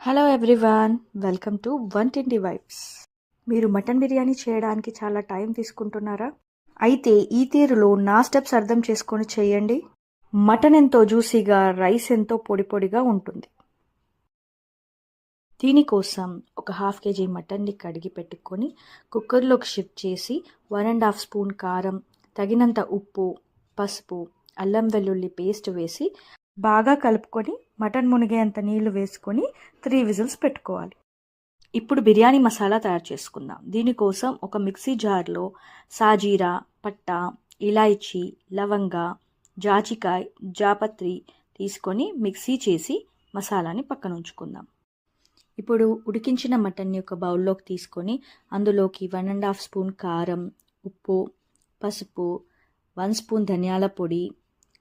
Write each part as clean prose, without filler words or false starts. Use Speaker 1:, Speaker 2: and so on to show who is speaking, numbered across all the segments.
Speaker 1: Hello everyone, welcome to వంటింటి vibes. మీరు mutton biryani చేయడానికి చాలా టైం తీసుకుంటున్నారా? అయితే ఈ తీరులో నా స్టెప్స్ అర్థం చేసుకొని చేయండి. మటన్ ఎంతో జ్యూసీగా, రైస్ ఎంతో పొడి పొడిగా ఉంటుంది. దీనికోసం ఒక హాఫ్ కేజీ మటన్ని కడిగి పెట్టుకొని కుక్కర్లోకి షిఫ్ట్ చేసి 1.5 స్పూన్ కారం, తగినంత ఉప్పు, పసుపు, అల్లం వెల్లుల్లి పేస్ట్ వేసి బాగా కలుపుకొని మటన్ మునిగేంత నీళ్లు వేసుకొని 3 విజిల్స్ పెట్టుకోవాలి. ఇప్పుడు బిర్యానీ మసాలా తయారు చేసుకుందాం. దీనికోసం ఒక మిక్సీ జార్లో సాజీరా, పట్టా, ఇలాయచీ, లవంగ, జాజికాయ, జాపత్రి తీసుకొని మిక్సీ చేసి మసాలాని పక్కన ఉంచుకుందాం. ఇప్పుడు ఉడికించిన మటన్ని ఒక బౌల్లోకి తీసుకొని అందులోకి 1.5 స్పూన్ కారం, ఉప్పు, పసుపు, 1 స్పూన్ ధనియాల పొడి,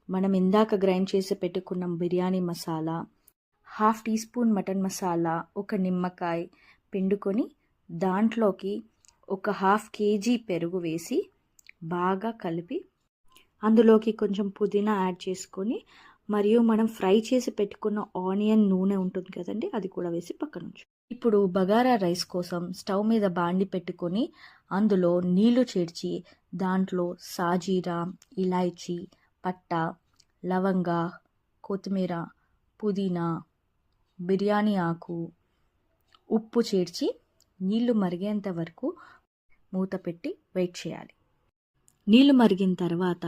Speaker 1: మనం ఇందాక గ్రైండ్ చేసి పెట్టుకున్న బిర్యానీ మసాలా, హాఫ్ టీ స్పూన్ మటన్ మసాలా, ఒక నిమ్మకాయ పిండుకొని దాంట్లోకి ఒక హాఫ్ కేజీ పెరుగు వేసి బాగా కలిపి అందులోకి కొంచెం పుదీనా యాడ్ చేసుకొని మరియు మనం ఫ్రై చేసి పెట్టుకున్న ఆనియన్ నూనె ఉంటుంది కదండి, అది కూడా వేసి పక్కన ఉంచు. ఇప్పుడు బగారా రైస్ కోసం స్టవ్ మీద బాండి పెట్టుకొని అందులో నీళ్లు చేర్చి దాంట్లో సాజీరా, ఇలాయచీ, పట్టా, లవంగ, కొత్తిమీర, పుదీనా, బిర్యానీ ఆకు, ఉప్పు చేర్చి నీళ్లు మరిగేంత వరకు మూత పెట్టి వెయిట్ చేయాలి. నీళ్లు మరిగిన తర్వాత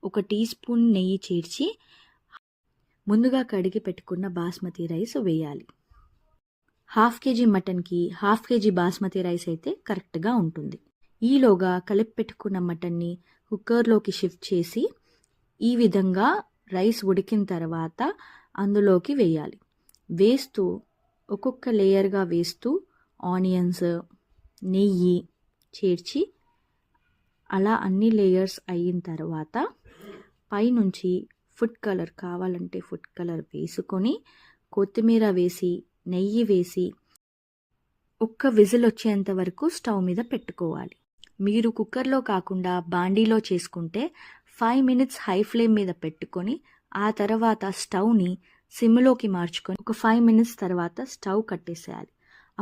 Speaker 1: ఒక టీ స్పూన్ నెయ్యి చేర్చి ముందుగా కడిగి పెట్టుకున్న బాస్మతి రైస్ వేయాలి. హాఫ్ కేజీ మటన్కి హాఫ్ కేజీ బాస్మతి రైస్ అయితే కరెక్ట్గా ఉంటుంది. ఈలోగా కలిపి పెట్టుకున్న మటన్ని కుక్కర్లోకి షిఫ్ట్ చేసి ఈ విధంగా రైస్ ఉడికిన తర్వాత అందులోకి వేయాలి. వేస్తూ ఒక్కొక్క లేయర్గా వేస్తూ ఆనియన్స్, నెయ్యి చేర్చి అలా అన్ని లేయర్స్ అయిన తర్వాత పైనుంచి ఫుడ్ కలర్ కావాలంటే ఫుడ్ కలర్ వేసుకొని కొత్తిమీర వేసి నెయ్యి వేసి ఒక్క విజిల్ వచ్చేంత వరకు స్టవ్ మీద పెట్టుకోవాలి. మీరు కుక్కర్లో కాకుండా బాండీలో చేసుకుంటే 5 మినిట్స్ హై ఫ్లేమ్ మీద పెట్టుకొని ఆ తర్వాత స్టవ్ని సిమ్లోకి మార్చుకొని ఒక 5 మినిట్స్ తర్వాత స్టవ్ కట్టేసేయాలి.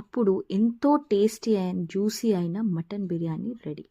Speaker 1: అప్పుడు ఎంతో టేస్టీ అండ్ జ్యూసీ అయిన మటన్ బిర్యానీ రెడీ.